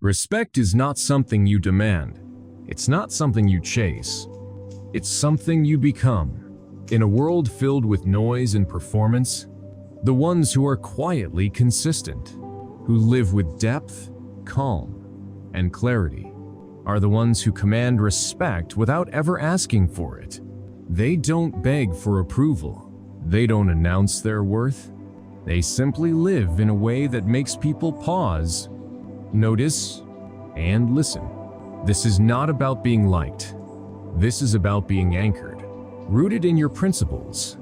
Respect is not something you demand. It's not something you chase. It's something you become. In a world filled with noise and performance, the ones who are quietly consistent, who live with depth, calm, and clarity, are the ones who command respect without ever asking for it. They don't beg for approval. They don't announce their worth. They simply live in a way that makes people pause, notice, and listen. This is not about being liked. This is about being anchored, rooted in your principles,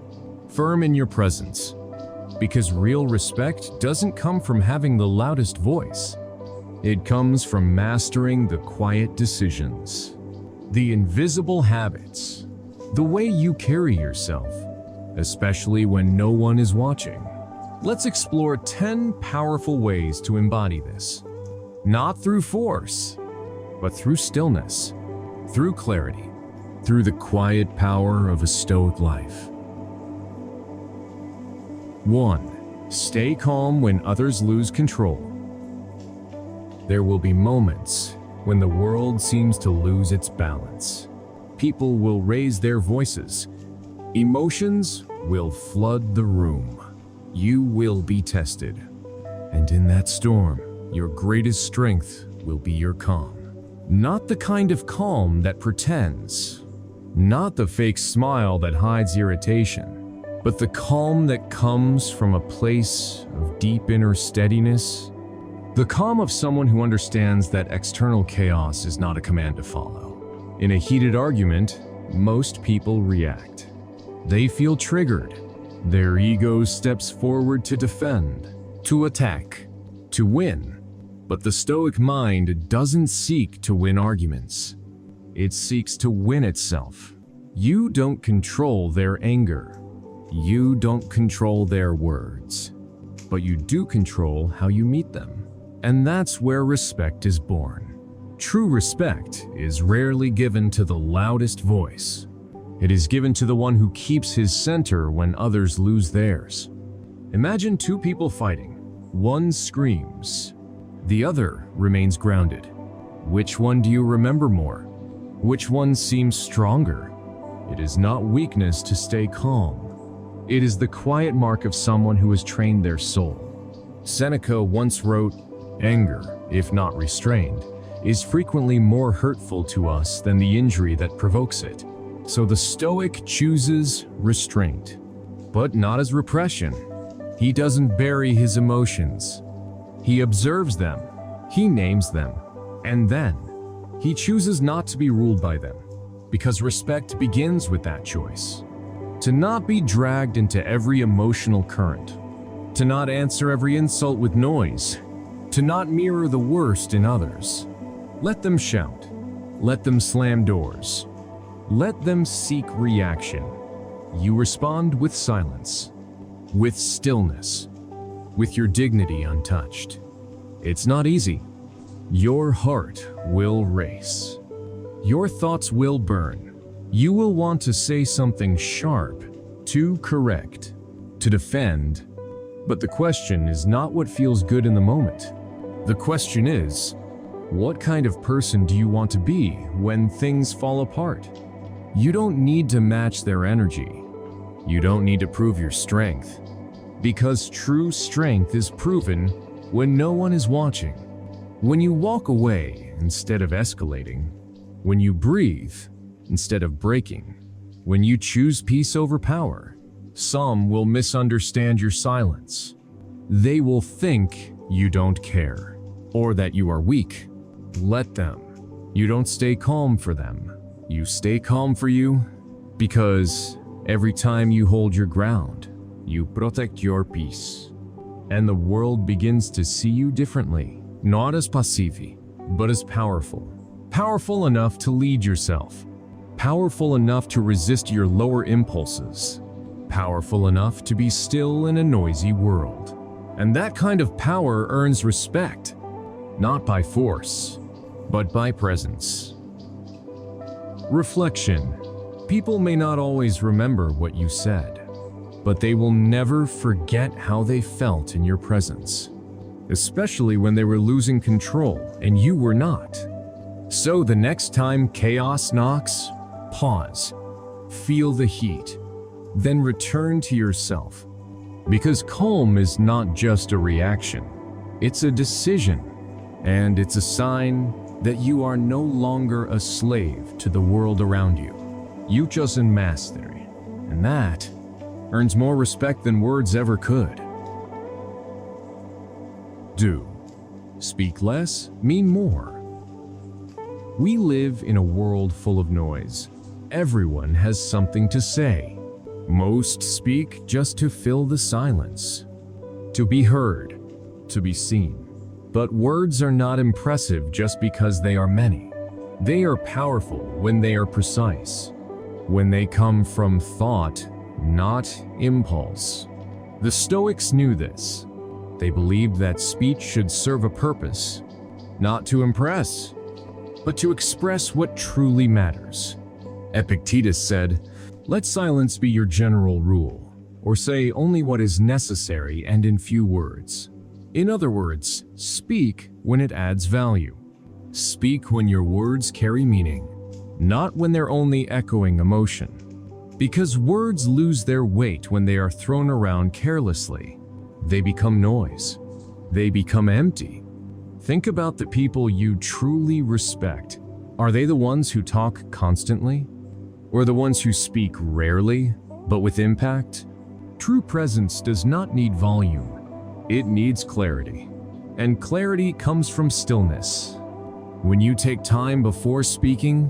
firm in your presence. Because real respect doesn't come from having the loudest voice. It comes from mastering the quiet decisions, the invisible habits, the way you carry yourself, especially when no one is watching. Let's explore 10 powerful ways to embody this. Not through force, but through stillness, through clarity, through the quiet power of a stoic life. 1. Stay calm when others lose control. There will be moments when the world seems to lose its balance. People will raise their voices. Emotions will flood the room. You will be tested. And in that storm, your greatest strength will be your calm. Not the kind of calm that pretends, not the fake smile that hides irritation, but the calm that comes from a place of deep inner steadiness. The calm of someone who understands that external chaos is not a command to follow. In a heated argument, most people react. They feel triggered. Their ego steps forward to defend, to attack, to win. But the stoic mind doesn't seek to win arguments. It seeks to win itself. You don't control their anger. You don't control their words. But you do control how you meet them. And that's where respect is born. True respect is rarely given to the loudest voice. It is given to the one who keeps his center when others lose theirs. Imagine two people fighting. One screams. The other remains grounded. Which one do you remember more? Which one seems stronger? It is not weakness to stay calm. It is the quiet mark of someone who has trained their soul. Seneca once wrote, "Anger, if not restrained, is frequently more hurtful to us than the injury that provokes it." So the Stoic chooses restraint, but not as repression. He doesn't bury his emotions. He observes them, he names them, and then he chooses not to be ruled by them, because respect begins with that choice. To not be dragged into every emotional current, to not answer every insult with noise, to not mirror the worst in others. Let them shout, let them slam doors, let them seek reaction. You respond with silence, with stillness, with your dignity untouched. It's not easy. Your heart will race. Your thoughts will burn. You will want to say something sharp, to correct, to defend. But the question is not what feels good in the moment. The question is, what kind of person do you want to be when things fall apart? You don't need to match their energy. You don't need to prove your strength. Because true strength is proven when no one is watching. When you walk away instead of escalating. When you breathe instead of breaking. When you choose peace over power. Some will misunderstand your silence. They will think you don't care, or that you are weak. Let them. You don't stay calm for them. You stay calm for you, because every time you hold your ground, you protect your peace. And the world begins to see you differently, not as passive, but as powerful. Powerful enough to lead yourself. Powerful enough to resist your lower impulses. Powerful enough to be still in a noisy world. And that kind of power earns respect, not by force, but by presence. Reflection. People may not always remember what you said, but they will never forget how they felt in your presence. especially when they were losing control and you were not. So the next time chaos knocks, pause, feel the heat, then return to yourself. Because calm is not just a reaction, it's a decision, and it's a sign that you are no longer a slave to the world around you. You chosen mastery, and that earns more respect than words ever could. Do. Speak less, mean more. We live in a world full of noise. Everyone has something to say. Most speak just to fill the silence, to be heard, to be seen. But words are not impressive just because they are many. They are powerful when they are precise, when they come from thought, not impulse. The Stoics knew this. They believed that speech should serve a purpose, not to impress, but to express what truly matters. Epictetus said, "Let silence be your general rule, or say only what is necessary and in few words." In other words, speak when it adds value. Speak when your words carry meaning, not when they're only echoing emotion. Because words lose their weight when they are thrown around carelessly. They become noise. They become empty. Think about the people you truly respect. Are they the ones who talk constantly? Or the ones who speak rarely, but with impact? True presence does not need volume. It needs clarity. And clarity comes from stillness. When you take time before speaking,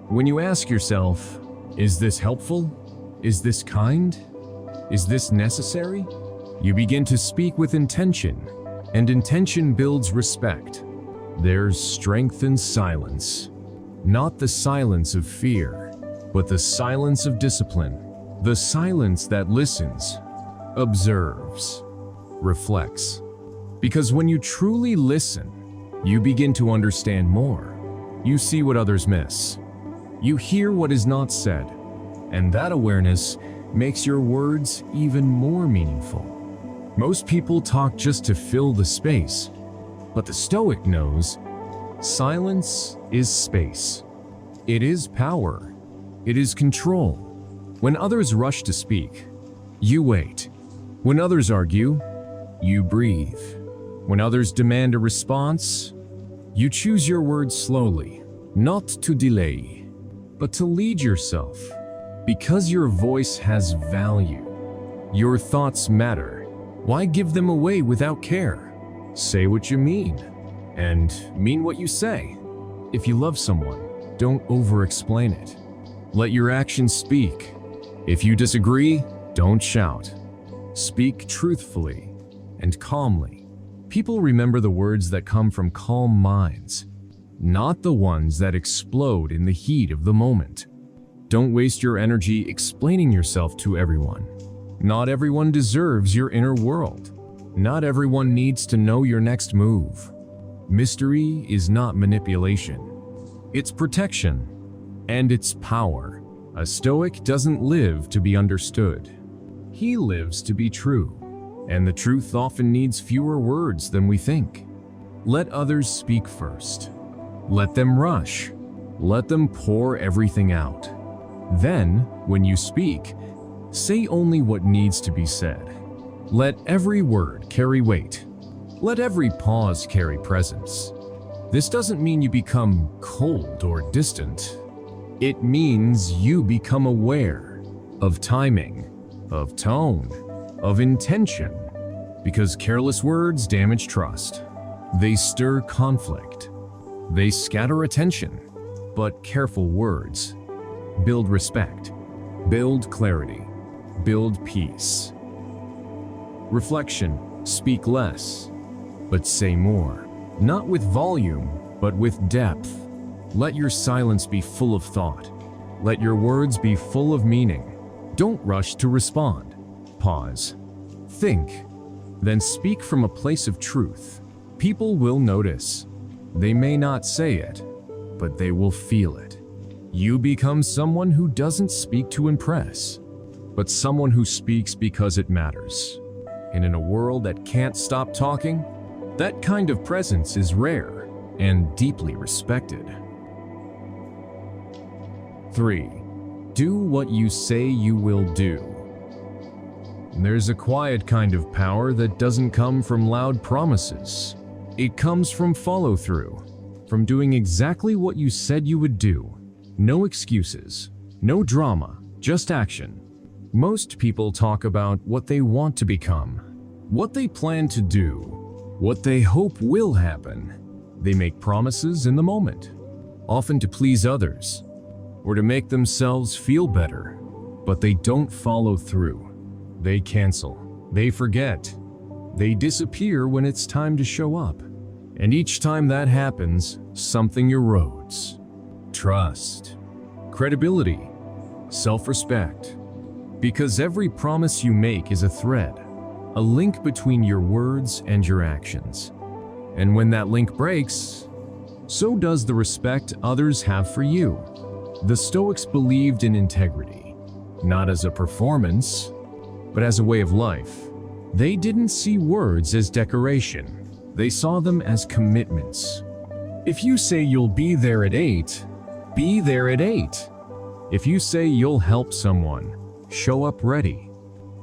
when you ask yourself, is this helpful? Is this kind? Is this necessary? You begin to speak with intention, and intention builds respect. There's strength in silence. Not the silence of fear, but the silence of discipline. The silence that listens, observes, reflects. Because when you truly listen, you begin to understand more. You see what others miss. You hear what is not said. And that awareness makes your words even more meaningful. Most people talk just to fill the space, but the Stoic knows silence is space. It is power. It is control. When others rush to speak, you wait. When others argue, you breathe. When others demand a response, you choose your words slowly, not to delay, but to lead yourself. Because your voice has value. Your thoughts matter. Why give them away without care? Say what you mean, and mean what you say. If you love someone, don't over-explain it. Let your actions speak. If you disagree, don't shout. Speak truthfully and calmly. People remember the words that come from calm minds, not the ones that explode in the heat of the moment. Don't waste your energy explaining yourself to everyone. Not everyone deserves your inner world. Not everyone needs to know your next move. Mystery is not manipulation. It's protection, and it's power. A Stoic doesn't live to be understood. He lives to be true, and the truth often needs fewer words than we think. Let others speak first. Let them rush. Let them pour everything out. Then, when you speak, say only what needs to be said. Let every word carry weight. Let every pause carry presence. This doesn't mean you become cold or distant. It means you become aware of timing, of tone, of intention. Because careless words damage trust. They stir conflict. They scatter attention. But careful words build respect, build clarity, build peace. Reflection: speak less, but say more. Not with volume, but with depth. Let your silence be full of thought. Let your words be full of meaning. Don't rush to respond. Pause. Think. Then speak from a place of truth. People will notice. They may not say it, but they will feel it. You become someone who doesn't speak to impress, but someone who speaks because it matters. And in a world that can't stop talking, That kind of presence is rare and deeply respected. 3. Do what you say you will do. There's a quiet kind of power that doesn't come from loud promises. It comes from follow-through, from doing exactly what you said you would do. No excuses, no drama, just action. Most people talk about what they want to become, what they plan to do, what they hope will happen. They make promises in the moment, often to please others or to make themselves feel better, but they don't follow through. They cancel, they forget, they disappear when it's time to show up. And each time that happens, something erodes. Trust, credibility, self-respect. Because every promise you make is a thread, a link between your words and your actions. And when that link breaks, so does the respect others have for you. The Stoics believed in integrity, not as a performance, but as a way of life. They didn't see words as decoration. They saw them as commitments. If you say you'll be there at 8, be there at 8. If you say you'll help someone, show up ready.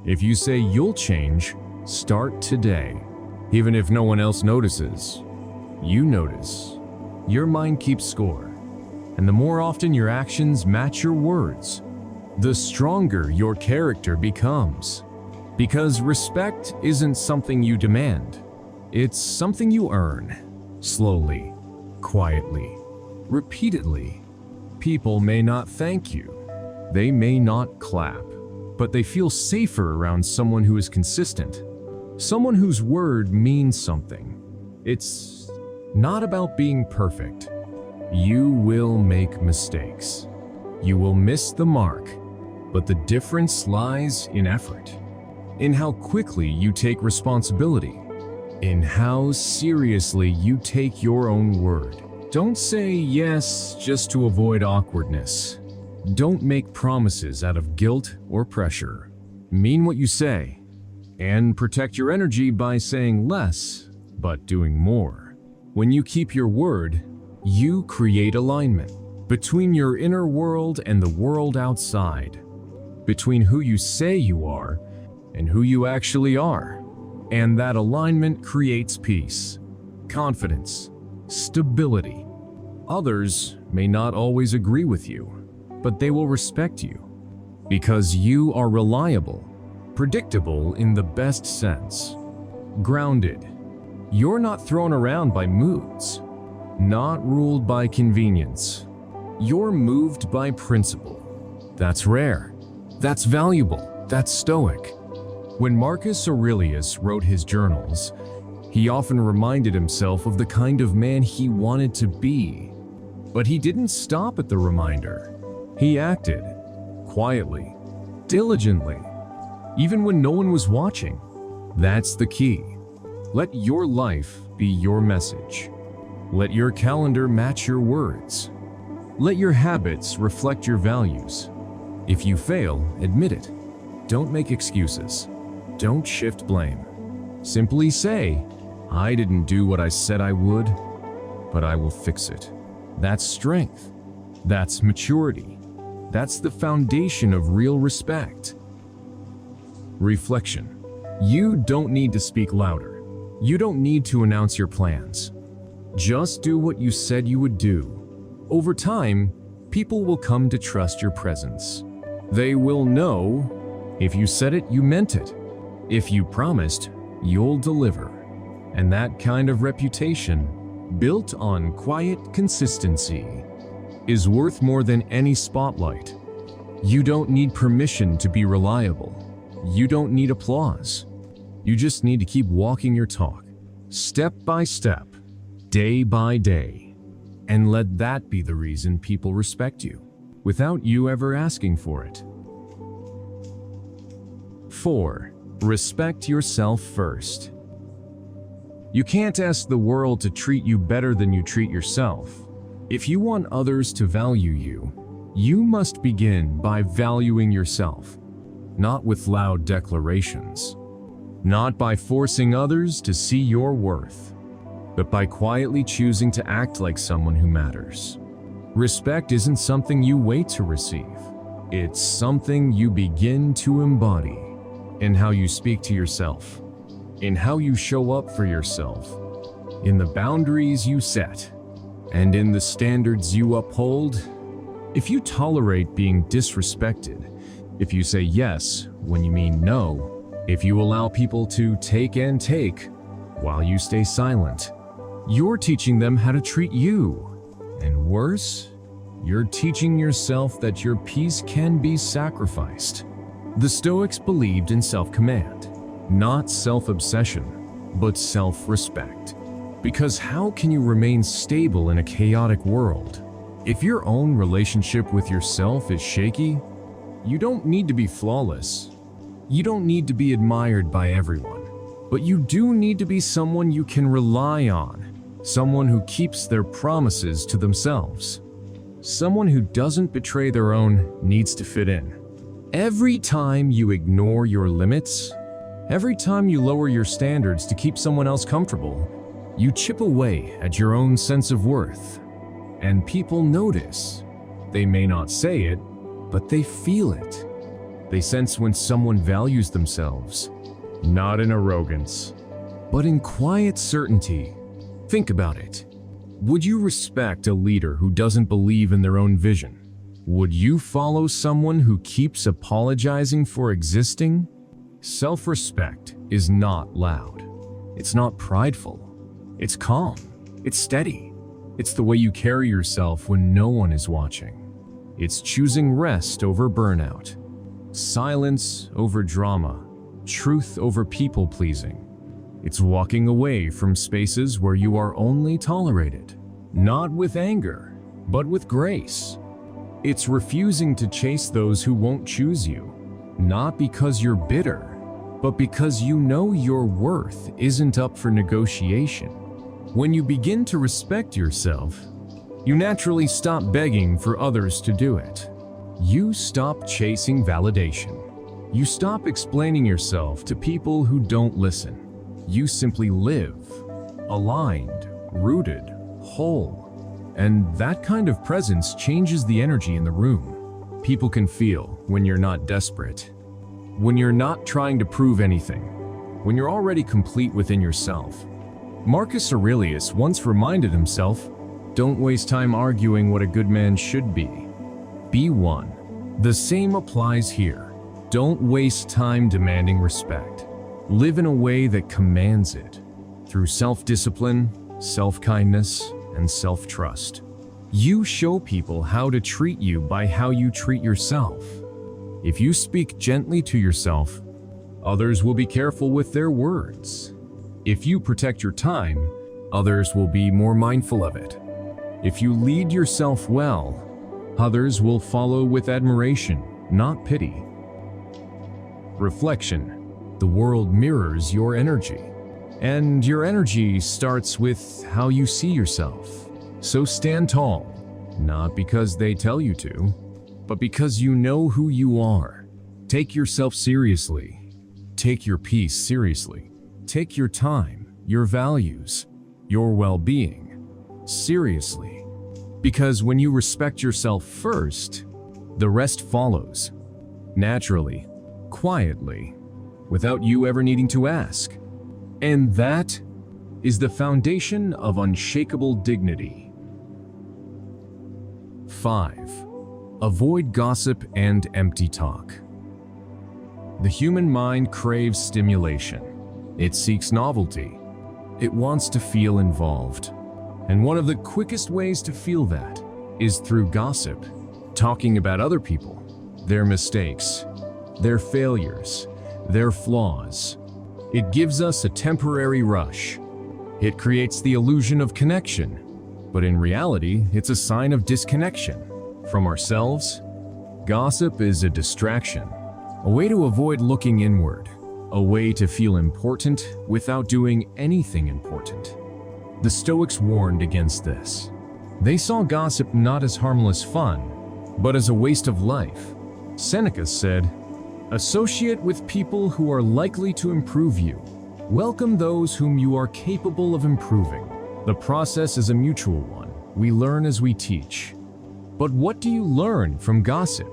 If you say you'll change, start today. Even if no one else notices, you notice. Your mind keeps score. And the more often your actions match your words, the stronger your character becomes. Because respect isn't something you demand. It's something you earn. Slowly, quietly, repeatedly. People may not thank you. They may not clap, but they feel safer around someone who is consistent. Someone whose word means something. It's not about being perfect. You will make mistakes. You will miss the mark, but the difference lies in effort, in how quickly you take responsibility, in how seriously you take your own word. Don't say yes just to avoid awkwardness. Don't make promises out of guilt or pressure. Mean what you say, and protect your energy by saying less, but doing more. When you keep your word, you create alignment between your inner world and the world outside, between who you say you are and who you actually are. And that alignment creates peace, confidence, stability. Others may not always agree with you, but they will respect you because you are reliable, predictable in the best sense, grounded. You're not thrown around by moods, not ruled by convenience. You're moved by principle. That's rare. That's valuable. That's stoic. When Marcus Aurelius wrote his journals, he often reminded himself of the kind of man he wanted to be. But he didn't stop at the reminder. He acted quietly, diligently, even when no one was watching. That's the key. Let your life be your message. Let your calendar match your words. Let your habits reflect your values. If you fail, admit it. Don't make excuses. Don't shift blame. Simply say, I didn't do what I said I would, but I will fix it. That's strength. That's maturity. That's the foundation of real respect. Reflection. You don't need to speak louder. You don't need to announce your plans. Just do what you said you would do. Over time, people will come to trust your presence. They will know if you said it, you meant it. If you promised, you'll deliver. And that kind of reputation, built on quiet consistency, is worth more than any spotlight. You don't need permission to be reliable. You don't need applause. You just need to keep walking your talk, step by step, day by day, and let that be the reason people respect you, without you ever asking for it. 4. Respect yourself first. You can't ask the world to treat you better than you treat yourself. If you want others to value you, you must begin by valuing yourself, not with loud declarations, not by forcing others to see your worth, but by quietly choosing to act like someone who matters. Respect isn't something you wait to receive. It's something you begin to embody in how you speak to yourself, in how you show up for yourself, in the boundaries you set, and in the standards you uphold. If you tolerate being disrespected, if you say yes when you mean no, if you allow people to take and take while you stay silent, you're teaching them how to treat you. And worse, you're teaching yourself that your peace can be sacrificed. The Stoics believed in self-command, not self-obsession, but self-respect. Because how can you remain stable in a chaotic world? If your own relationship with yourself is shaky, you don't need to be flawless. You don't need to be admired by everyone. But you do need to be someone you can rely on, someone who keeps their promises to themselves. Someone who doesn't betray their own needs to fit in. Every time you ignore your limits, every time you lower your standards to keep someone else comfortable, you chip away at your own sense of worth. And people notice. They may not say it, but they feel it. They sense when someone values themselves, not in arrogance, but in quiet certainty. Think about it. Would you respect a leader who doesn't believe in their own vision? Would you follow someone who keeps apologizing for existing? Self-respect is not loud. It's not prideful. It's calm. It's steady. It's the way you carry yourself when no one is watching. It's choosing rest over burnout, silence over drama, truth over people-pleasing. It's walking away from spaces where you are only tolerated, not with anger, but with grace. It's refusing to chase those who won't choose you, not because you're bitter, but because you know your worth isn't up for negotiation. When you begin to respect yourself, you naturally stop begging for others to do it. You stop chasing validation. You stop explaining yourself to people who don't listen. You simply live, aligned, rooted, whole. And that kind of presence changes the energy in the room. People can feel when you're not desperate, when you're not trying to prove anything, when you're already complete within yourself. Marcus Aurelius once reminded himself, "Don't waste time arguing what a good man should be. Be one." The same applies here. Don't waste time demanding respect. Live in a way that commands it, through self-discipline, self-kindness, and self-trust. You show people how to treat you by how you treat yourself. If you speak gently to yourself, others will be careful with their words. If you protect your time, others will be more mindful of it. If you lead yourself well, others will follow with admiration, not pity. Reflection. The world mirrors your energy, and your energy starts with how you see yourself. So stand tall, not because they tell you to, but because you know who you are. Take yourself seriously. Take your peace seriously. Take your time, your values, your well-being seriously. Because when you respect yourself first, the rest follows. Naturally, quietly, without you ever needing to ask. And that is the foundation of unshakable dignity. 5. Avoid gossip and empty talk. The human mind craves stimulation. It seeks novelty. It wants to feel involved. And one of the quickest ways to feel that is through gossip, talking about other people, their mistakes, their failures, their flaws. It gives us a temporary rush. It creates the illusion of connection, but in reality, it's a sign of disconnection from ourselves. Gossip is a distraction, a way to avoid looking inward, a way to feel important without doing anything important. The Stoics warned against this. They saw gossip not as harmless fun, but as a waste of life. Seneca said, "Associate with people who are likely to improve you. Welcome those whom you are capable of improving." The process is a mutual one. We learn as we teach. But what do you learn from gossip?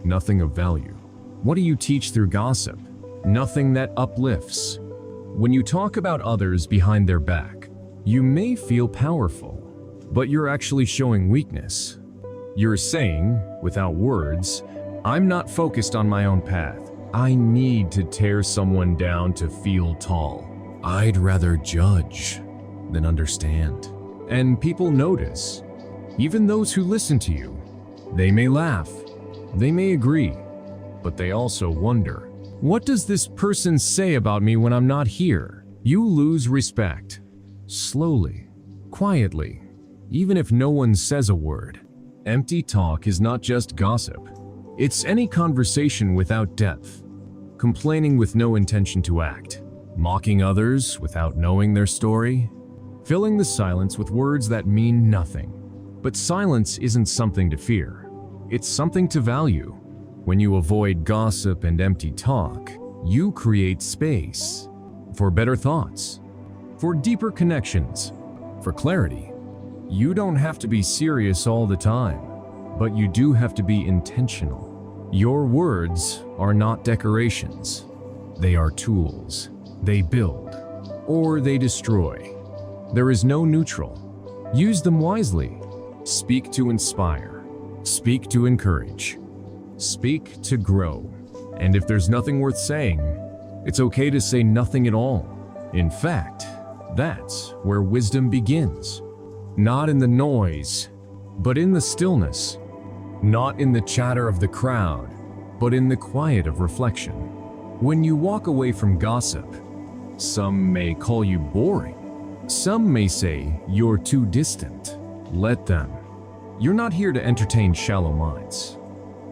Nothing of value. What do you teach through gossip? Nothing that uplifts. When you talk about others behind their back, you may feel powerful, but you're actually showing weakness. You're saying, without words, I'm not focused on my own path. I need to tear someone down to feel tall. I'd rather judge than understand. And people notice. Even those who listen to you. They may laugh. They may agree. But they also wonder, what does this person say about me when I'm not here? You lose respect. Slowly, quietly, even if no one says a word. Empty talk is not just gossip. It's any conversation without depth. Complaining with no intention to act. Mocking others without knowing their story. Filling the silence with words that mean nothing. But silence isn't something to fear. It's something to value. When you avoid gossip and empty talk, you create space for better thoughts, for deeper connections, for clarity. You don't have to be serious all the time, but you do have to be intentional. Your words are not decorations. They are tools. They build, or they destroy. There is no neutral. Use them wisely. Speak to inspire. Speak to encourage. Speak to grow. And if there's nothing worth saying, it's okay to say nothing at all. In fact, that's where wisdom begins. Not in the noise, but in the stillness. Not in the chatter of the crowd, but in the quiet of reflection. When you walk away from gossip, some may call you boring. Some may say you're too distant. Let them. You're not here to entertain shallow minds.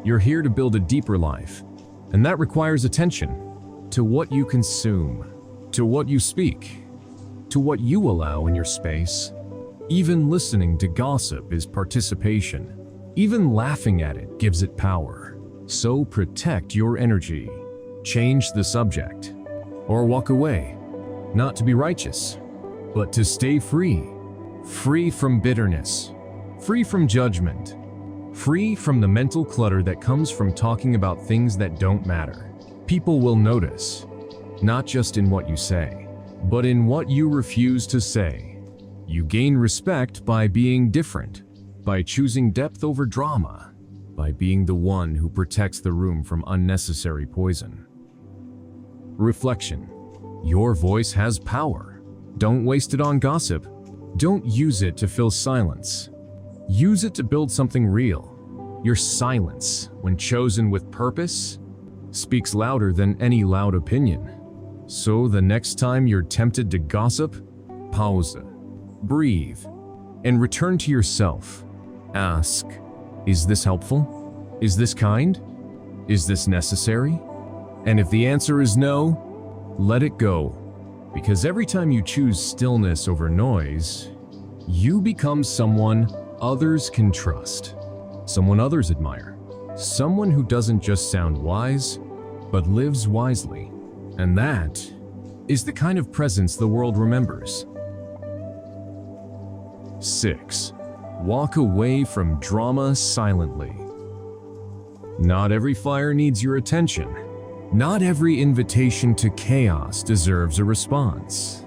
You're here to build a deeper life, and that requires attention to what you consume, to what you speak, to what you allow in your space. Even listening to gossip is participation. Even laughing at it gives it power. So protect your energy. Change the subject, or walk away, not to be righteous, but to stay free. Free from bitterness, free from judgment, free from the mental clutter that comes from talking about things that don't matter. People will notice, not just in what you say, but in what you refuse to say. You gain respect by being different, by choosing depth over drama, by being the one who protects the room from unnecessary poison. Reflection. Your voice has power. Don't waste it on gossip. Don't use it to fill silence. Use it to build something real. Your silence, when chosen with purpose, speaks louder than any loud opinion. So the next time you're tempted to gossip, pause, breathe, and return to yourself. Ask, is this helpful? Is this kind? Is this necessary? And if the answer is no, let it go. Because every time you choose stillness over noise, you become someone others can trust, someone others admire, someone who doesn't just sound wise, but lives wisely. And that is the kind of presence the world remembers. 6. Walk away from drama silently. Not every fire needs your attention. Not every invitation to chaos deserves a response.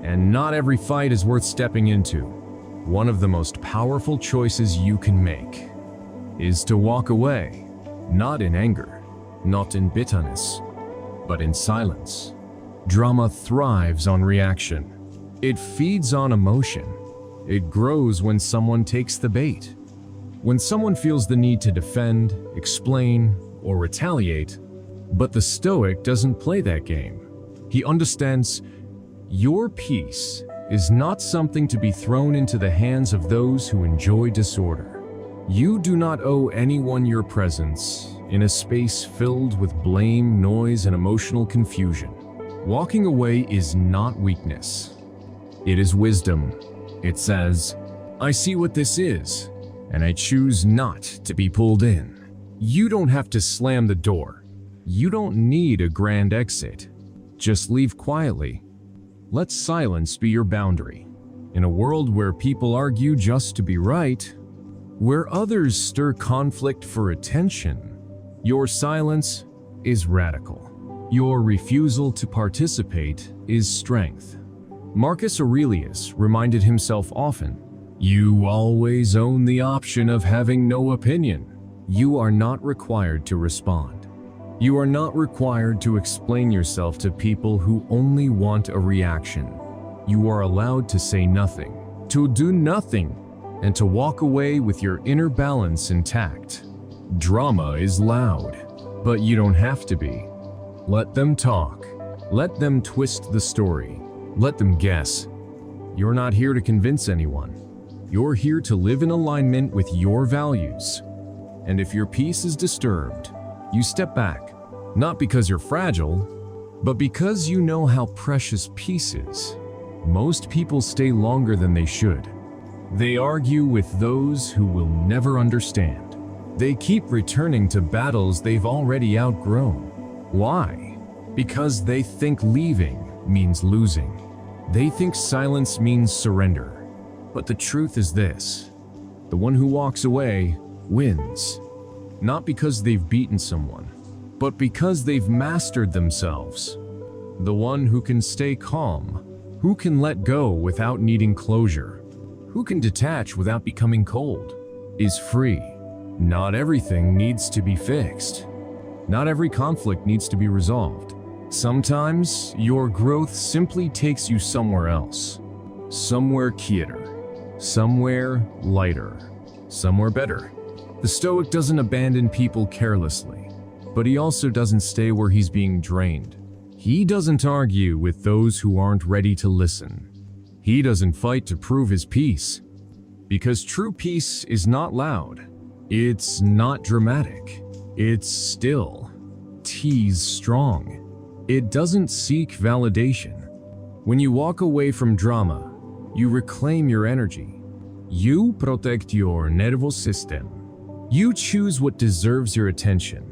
And not every fight is worth stepping into. One of the most powerful choices you can make is to walk away, not in anger, not in bitterness, but in silence. Drama thrives on reaction. It feeds on emotion. It grows when someone takes the bait. When someone feels the need to defend, explain, or retaliate. But the Stoic doesn't play that game. He understands your peace is not something to be thrown into the hands of those who enjoy disorder. You do not owe anyone your presence in a space filled with blame, noise, and emotional confusion. Walking away is not weakness. It is wisdom. It says, I see what this is, and I choose not to be pulled in. You don't have to slam the door. You don't need a grand exit. Just leave quietly. Let silence be your boundary. In a world where people argue just to be right, where others stir conflict for attention, your silence is radical. Your refusal to participate is strength. Marcus Aurelius reminded himself often, "You always own the option of having no opinion." You are not required to respond. You are not required to explain yourself to people who only want a reaction. You are allowed to say nothing, to do nothing, and to walk away with your inner balance intact. Drama is loud, but you don't have to be. Let them talk. Let them twist the story. Let them guess. You're not here to convince anyone. You're here to live in alignment with your values. And if your peace is disturbed, you step back, not because you're fragile, but because you know how precious peace is. Most people stay longer than they should. They argue with those who will never understand. They keep returning to battles they've already outgrown. Why? Because they think leaving means losing. They think silence means surrender. But the truth is this: the one who walks away wins. Not because they've beaten someone, but because they've mastered themselves. The one who can stay calm, who can let go without needing closure, who can detach without becoming cold, is free. Not everything needs to be fixed. Not every conflict needs to be resolved. Sometimes your growth simply takes you somewhere else. Somewhere quieter, somewhere lighter, somewhere better. The Stoic doesn't abandon people carelessly, but he also doesn't stay where he's being drained. He doesn't argue with those who aren't ready to listen. He doesn't fight to prove his peace, because true peace is not loud. It's not dramatic. It's still. T's strong. It doesn't seek validation. When you walk away from drama, you reclaim your energy. You protect your nervous system. You choose what deserves your attention,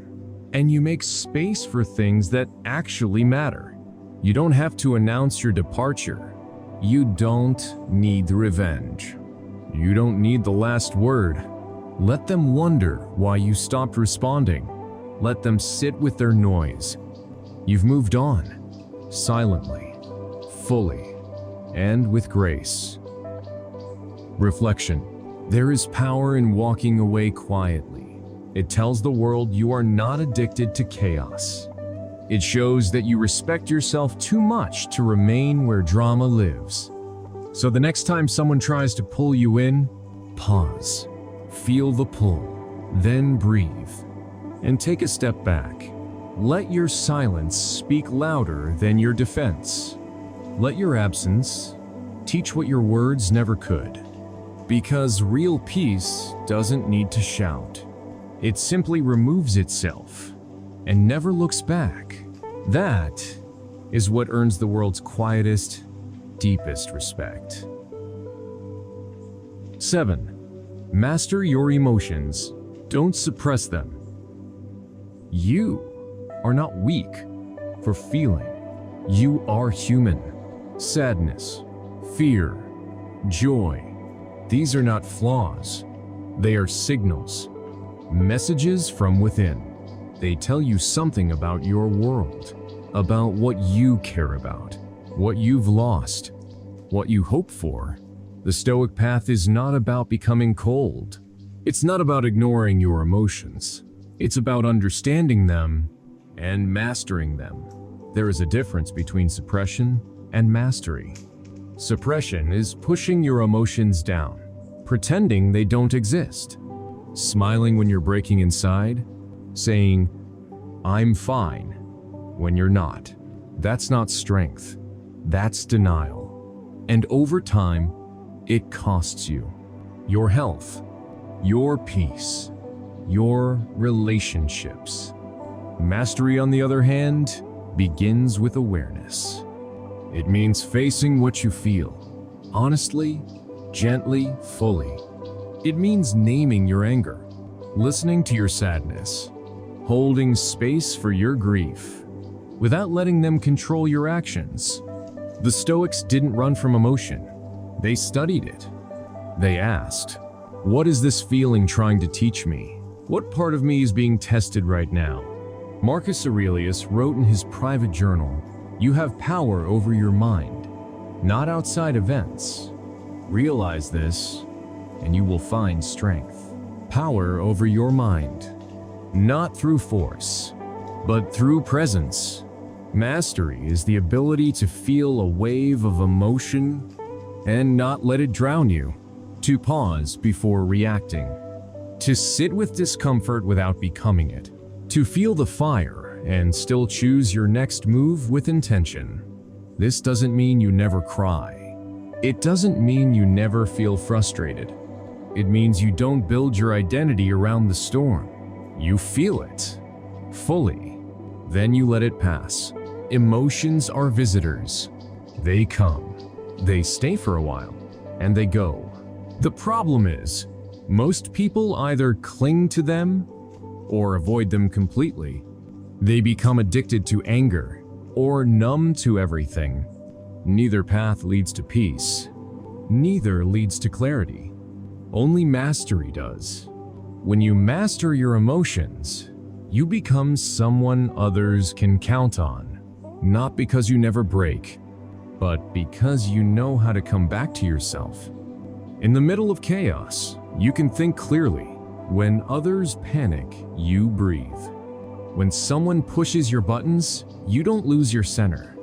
and you make space for things that actually matter. You don't have to announce your departure. You don't need revenge. You don't need the last word. Let them wonder why you stopped responding. Let them sit with their noise. You've moved on, silently, fully, and with grace. Reflection. There is power in walking away quietly. It tells the world you are not addicted to chaos. It shows that you respect yourself too much to remain where drama lives. So the next time someone tries to pull you in, pause, feel the pull, then breathe, and take a step back. Let your silence speak louder than your defense. Let your absence teach what your words never could. Because real peace doesn't need to shout. It simply removes itself and never looks back. That is what earns the world's quietest, deepest respect. 7. Master your emotions. Don't suppress them. You are not weak for feeling. You are human. Sadness, fear, joy. These are not flaws. They are signals. Messages from within. They tell you something about your world, about what you care about, what you've lost, what you hope for. The Stoic path is not about becoming cold. It's not about ignoring your emotions. It's about understanding them and mastering them. There is a difference between suppression and mastery. Suppression is pushing your emotions down, pretending they don't exist, smiling when you're breaking inside, saying, "I'm fine," when you're not. That's not strength. That's denial. And over time, it costs you your health, your peace, your relationships. Mastery, on the other hand, begins with awareness. It means facing what you feel, honestly, gently, fully. It means naming your anger, listening to your sadness, holding space for your grief, without letting them control your actions. The Stoics didn't run from emotion. They studied it. They asked, "What is this feeling trying to teach me? What part of me is being tested right now?" Marcus Aurelius wrote in his private journal, "You have power over your mind, not outside events. Realize this, and you will find strength." Power over your mind, not through force, but through presence. Mastery is the ability to feel a wave of emotion and not let it drown you, to pause before reacting, to sit with discomfort without becoming it, to feel the fire and still choose your next move with intention. This doesn't mean you never cry. It doesn't mean you never feel frustrated. It means you don't build your identity around the storm. You feel it fully, then you let it pass. Emotions are visitors. They come, they stay for a while, and they go. The problem is, most people either cling to them or avoid them completely. They become addicted to anger or numb to everything. Neither path leads to peace. Neither leads to clarity. Only mastery does. When you master your emotions, you become someone others can count on, not because you never break, but because you know how to come back to yourself. In the middle of chaos, you can think clearly. When others panic, you breathe. When someone pushes your buttons, you don't lose your center.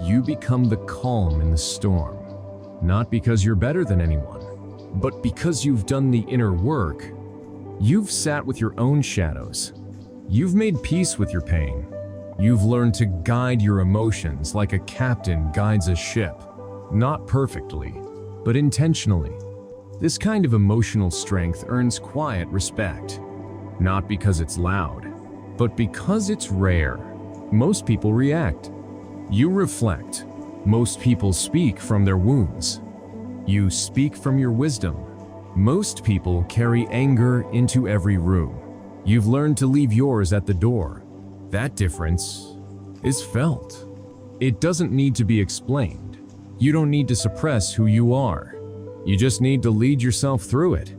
You become the calm in the storm. Not because you're better than anyone, but because you've done the inner work. You've sat with your own shadows. You've made peace with your pain. You've learned to guide your emotions like a captain guides a ship. Not perfectly, but intentionally. This kind of emotional strength earns quiet respect. Not because it's loud, but because it's rare. Most people react. You reflect. Most people speak from their wounds. You speak from your wisdom. Most people carry anger into every room. You've learned to leave yours at the door. That difference is felt. It doesn't need to be explained. You don't need to suppress who you are. You just need to lead yourself through it.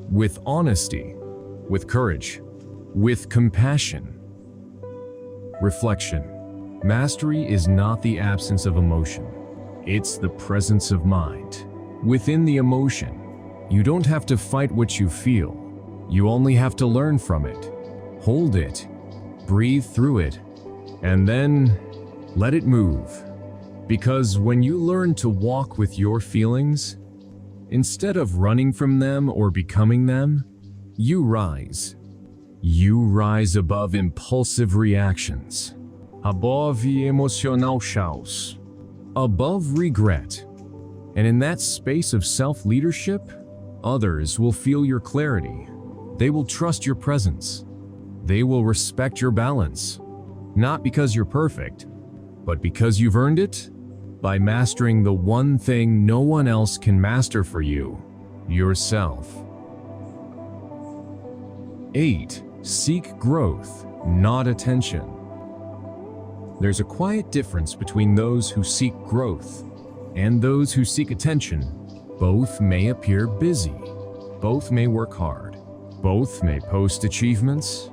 With honesty, with courage, with compassion. Reflection. Mastery is not the absence of emotion. It's the presence of mind. Within the emotion, you don't have to fight what you feel. You only have to learn from it. Hold it, breathe through it, and then let it move. Because when you learn to walk with your feelings, instead of running from them or becoming them, you rise. You rise above impulsive reactions, above emotional chaos, above regret. And in that space of self-leadership, others will feel your clarity. They will trust your presence. They will respect your balance. Not because you're perfect, but because you've earned it by mastering the one thing no one else can master for you, yourself. 8. Seek growth, not attention. There's a quiet difference between those who seek growth and those who seek attention. Both may appear busy. Both may work hard. Both may post achievements,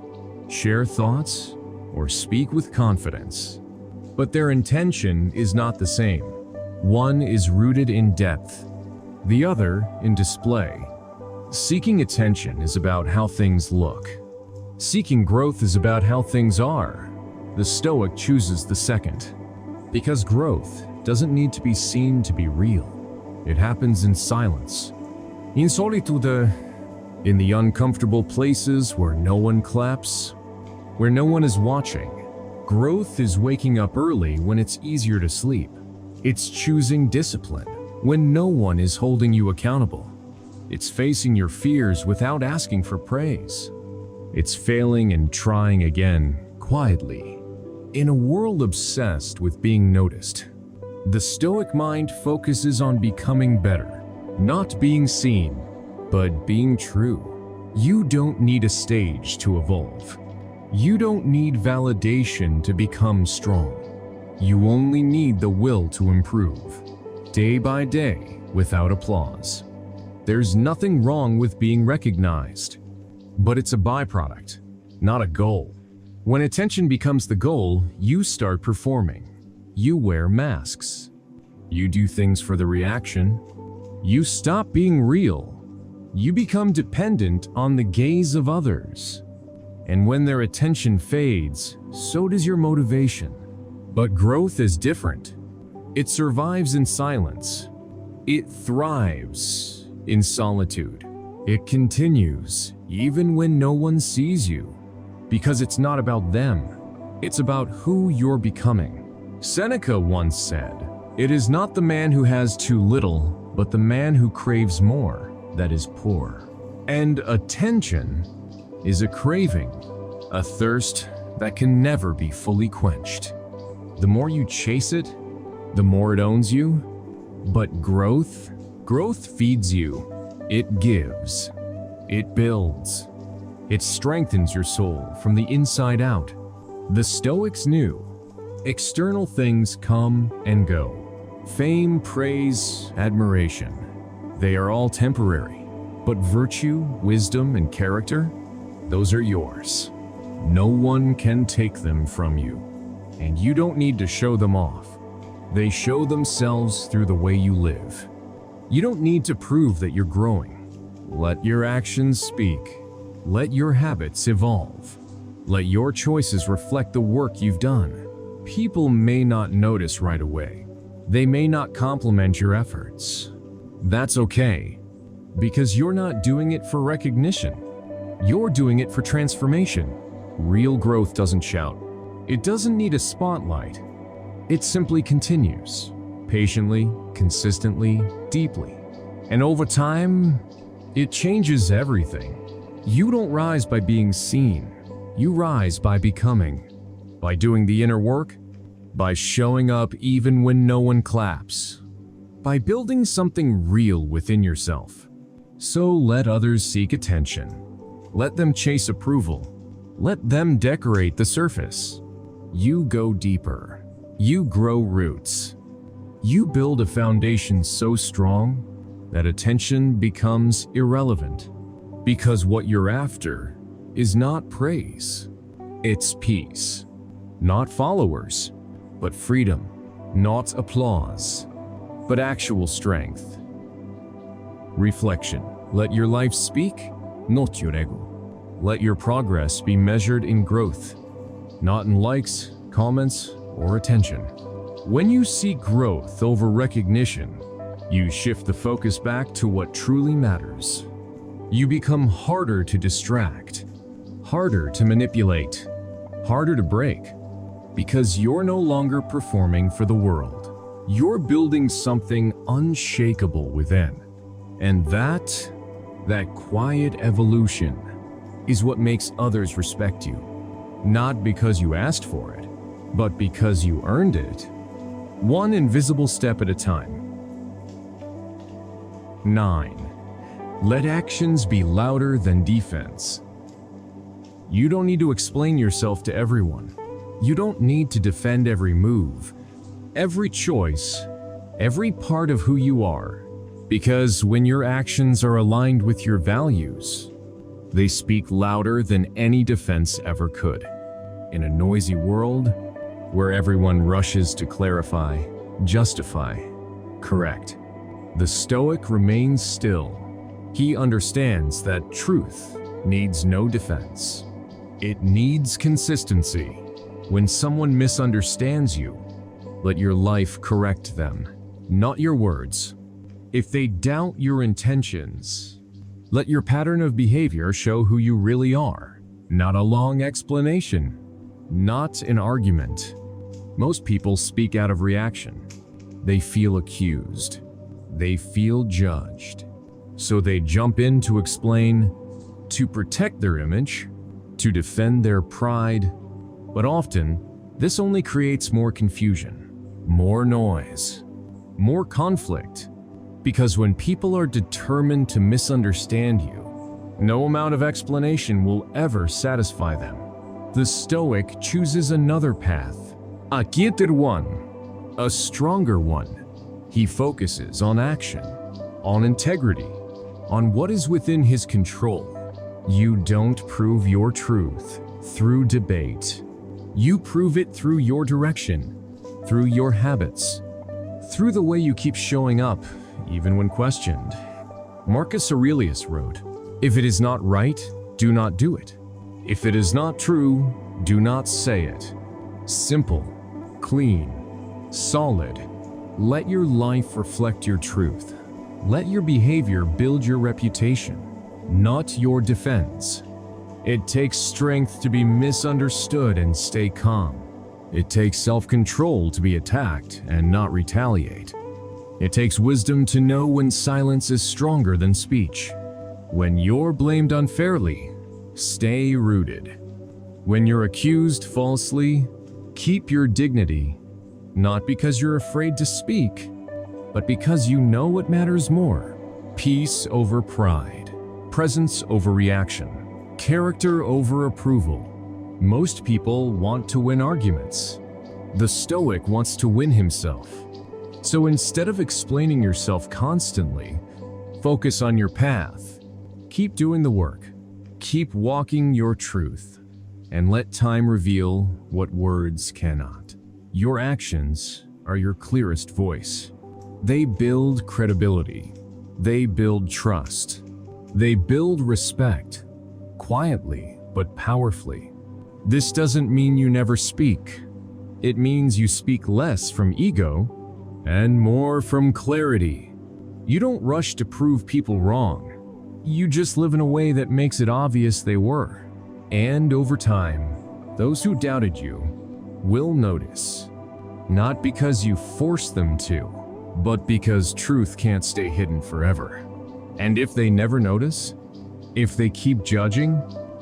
share thoughts, or speak with confidence. But their intention is not the same. One is rooted in depth, the other in display. Seeking attention is about how things look. Seeking growth is about how things are. The Stoic chooses the second, because growth doesn't need to be seen to be real. It happens in silence, in solitude, in the uncomfortable places where no one claps, where no one is watching. Growth is waking up early when it's easier to sleep. It's choosing discipline when no one is holding you accountable. It's facing your fears without asking for praise. It's failing and trying again, quietly. In a world obsessed with being noticed, the Stoic mind focuses on becoming better, not being seen, but being true. You don't need a stage to evolve. You don't need validation to become strong. You only need the will to improve. Day by day, without applause. There's nothing wrong with being recognized, but it's a byproduct, not a goal. When attention becomes the goal, you start performing. You wear masks. You do things for the reaction. You stop being real. You become dependent on the gaze of others. And when their attention fades, so does your motivation. But growth is different. It survives in silence. It thrives in solitude. It continues even when no one sees you. Because it's not about them. It's about who you're becoming. Seneca once said, "It is not the man who has too little, but the man who craves more that is poor." And attention is a craving, a thirst that can never be fully quenched. The more you chase it, the more it owns you. But growth feeds you. It gives. It builds. It strengthens your soul from the inside out. The Stoics knew external things come and go. Fame, praise, admiration. They are all temporary. But virtue, wisdom, and character, those are yours. No one can take them from you. And you don't need to show them off. They show themselves through the way you live. You don't need to prove that you're growing. Let your actions speak. Let your habits evolve. Let your choices reflect the work you've done. People may not notice right away. They may not compliment your efforts. That's okay, because you're not doing it for recognition. You're doing it for transformation. Real growth doesn't shout. It doesn't need a spotlight. It simply continues, patiently, consistently, deeply. And over time, it changes everything. You don't rise by being seen. You rise by becoming. By doing the inner work. By showing up even when no one claps. By building something real within yourself. So let others seek attention. Let them chase approval. Let them decorate the surface. You go deeper. You grow roots. You build a foundation so strong that attention becomes irrelevant. Because what you're after is not praise. It's peace. Not followers, but freedom. Not applause, but actual strength. Reflection. Let your life speak, not your ego. Let your progress be measured in growth, not in likes, comments, or attention. When you seek growth over recognition, you shift the focus back to what truly matters. You become harder to distract, harder to manipulate, harder to break, because you're no longer performing for the world. You're building something unshakable within. And that quiet evolution is what makes others respect you. Not because you asked for it, but because you earned it. One invisible step at a time. 9. Let actions be louder than defense. You don't need to explain yourself to everyone. You don't need to defend every move, every choice, every part of who you are. Because when your actions are aligned with your values, they speak louder than any defense ever could. In a noisy world where everyone rushes to clarify, justify, correct, the Stoic remains still. He understands that truth needs no defense. It needs consistency. When someone misunderstands you, let your life correct them, not your words. If they doubt your intentions, let your pattern of behavior show who you really are. Not a long explanation, not an argument. Most people speak out of reaction. They feel accused. They feel judged. So they jump in to explain, to protect their image, to defend their pride. But often, this only creates more confusion, more noise, more conflict. Because when people are determined to misunderstand you, no amount of explanation will ever satisfy them. The Stoic chooses another path, a quieter one, a stronger one. He focuses on action, on integrity, on what is within his control. You don't prove your truth through debate. You prove it through your direction, through your habits, through the way you keep showing up, even when questioned. Marcus Aurelius wrote, "If it is not right, do not do it. If it is not true, do not say it." Simple, clean, solid. Let your life reflect your truth. Let your behavior build your reputation, not your defense. It takes strength to be misunderstood and stay calm. It takes self-control to be attacked and not retaliate. It takes wisdom to know when silence is stronger than speech. When you're blamed unfairly, stay rooted. When you're accused falsely, keep your dignity, not because you're afraid to speak, but because you know what matters more. Peace over pride, presence over reaction, character over approval. Most people want to win arguments. The Stoic wants to win himself. So instead of explaining yourself constantly, focus on your path. Keep doing the work. Keep walking your truth. And let time reveal what words cannot. Your actions are your clearest voice. They build credibility. They build trust. They build respect. Quietly, but powerfully. This doesn't mean you never speak. It means you speak less from ego and more from clarity. You don't rush to prove people wrong. You just live in a way that makes it obvious they were. And over time, those who doubted you will notice. Not because you force them to, but because truth can't stay hidden forever. And if they never notice, if they keep judging,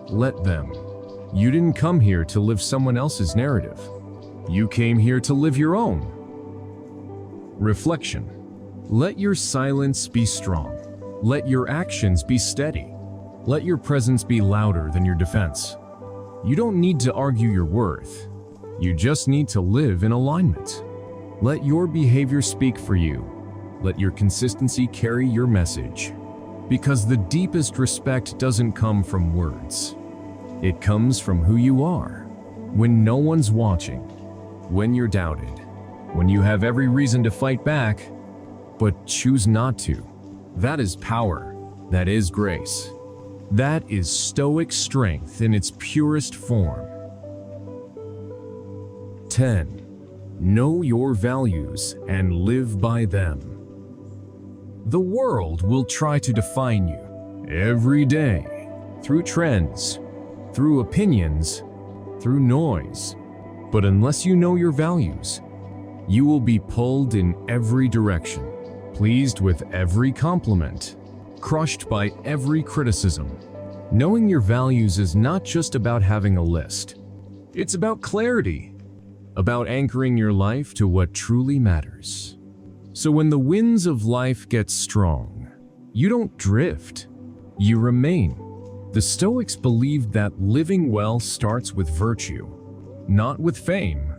let them. You didn't come here to live someone else's narrative. You came here to live your own. Reflection. Let your silence be strong. Let your actions be steady. Let your presence be louder than your defense. You don't need to argue your worth. You just need to live in alignment. Let your behavior speak for you. Let your consistency carry your message. Because the deepest respect doesn't come from words. It comes from who you are. When no one's watching, when you're doubted, when you have every reason to fight back, but choose not to. That is power. That is grace. That is Stoic strength in its purest form. 10. Know your values and live by them. The world will try to define you every day through trends, through opinions, through noise. But unless you know your values, you will be pulled in every direction, pleased with every compliment, crushed by every criticism. Knowing your values is not just about having a list. It's about clarity, about anchoring your life to what truly matters. So when the winds of life get strong, you don't drift, you remain. The Stoics believed that living well starts with virtue, not with fame,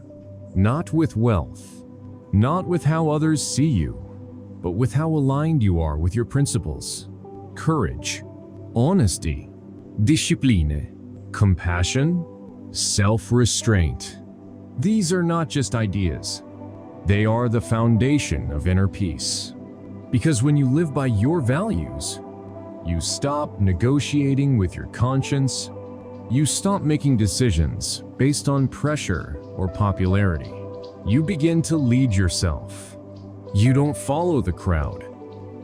not with wealth, not with how others see you, but with how aligned you are with your principles. Courage, honesty, discipline, compassion, self-restraint. These are not just ideas. They are the foundation of inner peace. Because when you live by your values, you stop negotiating with your conscience. You stop making decisions based on pressure or popularity. You begin to lead yourself. You don't follow the crowd.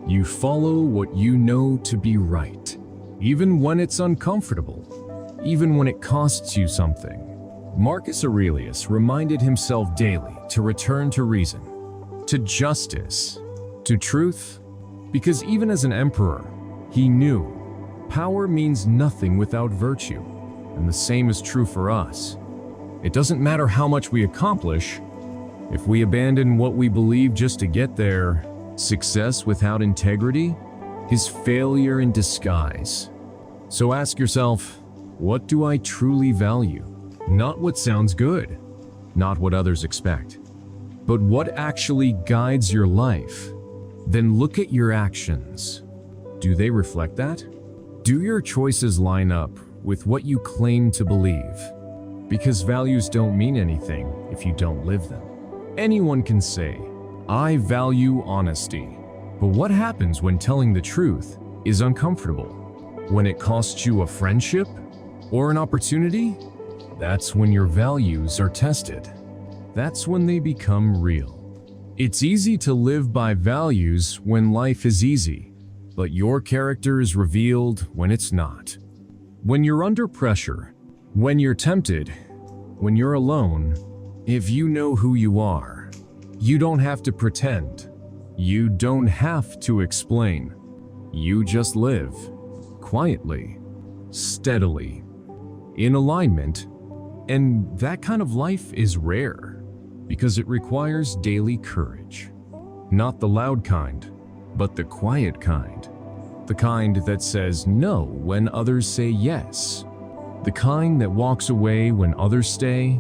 You follow what you know to be right, even when it's uncomfortable, even when it costs you something. Marcus Aurelius reminded himself daily to return to reason, to justice, to truth, because even as an emperor, he knew power means nothing without virtue, and the same is true for us. It doesn't matter how much we accomplish. If we abandon what we believe just to get there, success without integrity is failure in disguise. So ask yourself, what do I truly value? Not what sounds good, not what others expect, but what actually guides your life. then look at your actions. Do they reflect that? Do your choices line up with what you claim to believe? Because values don't mean anything if you don't live them. Anyone can say, "I value honesty," but what happens when telling the truth is uncomfortable? When it costs you a friendship or an opportunity? That's when your values are tested. That's when they become real. It's easy to live by values when life is easy, but your character is revealed when it's not. When you're under pressure, when you're tempted, when you're alone, if you know who you are, you don't have to pretend. You don't have to explain. You just live, quietly, steadily, in alignment. And that kind of life is rare, because it requires daily courage. Not the loud kind, but the quiet kind. The kind that says no when others say yes. The kind that walks away when others stay.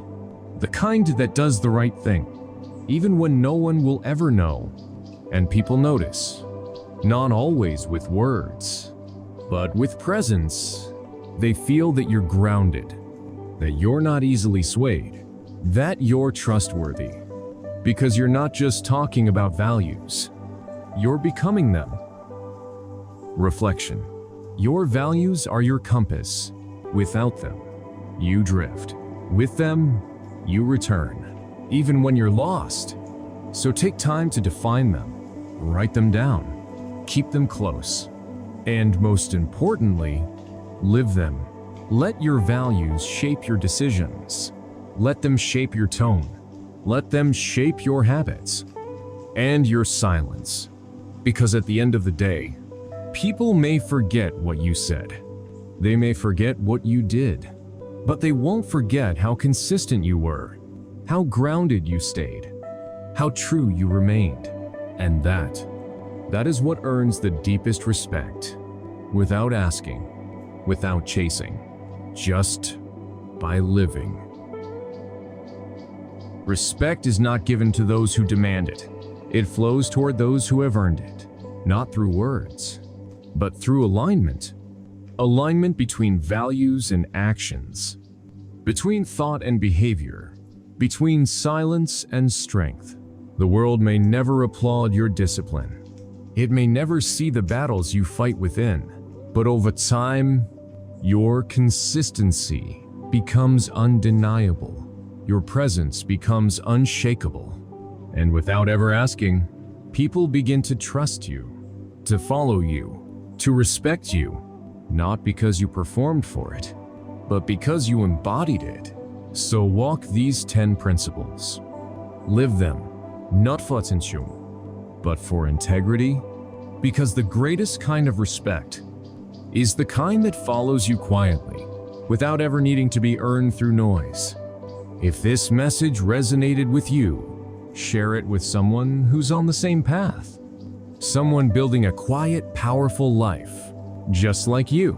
The kind that does the right thing, even when no one will ever know, and people notice. Not always with words, but with presence. They feel that you're grounded, that you're not easily swayed, that you're trustworthy. Because you're not just talking about values, you're becoming them. Reflection. Your values are your compass. Without them, you drift. With them, you return, even when you're lost. So take time to define them, write them down, keep them close, and most importantly, live them. Let your values shape your decisions. Let them shape your tone. Let them shape your habits and your silence. Because at the end of the day, people may forget what you said. They may forget what you did, but they won't forget how consistent you were, how grounded you stayed, how true you remained. And that is what earns the deepest respect, without asking, without chasing, just by living. Respect is not given to those who demand it. It flows toward those who have earned it, not through words, but through alignment. Alignment between values and actions, between thought and behavior, between silence and strength. The world may never applaud your discipline. It may never see the battles you fight within, but over time, your consistency becomes undeniable. Your presence becomes unshakable. And without ever asking, people begin to trust you, to follow you, to respect you. Not because you performed for it, but because you embodied it. So walk these 10 principles. Live them, not for attention, but for integrity. Because the greatest kind of respect is the kind that follows you quietly, without ever needing to be earned through noise. If this message resonated with you, share it with someone who's on the same path. Someone building a quiet, powerful life, just like you.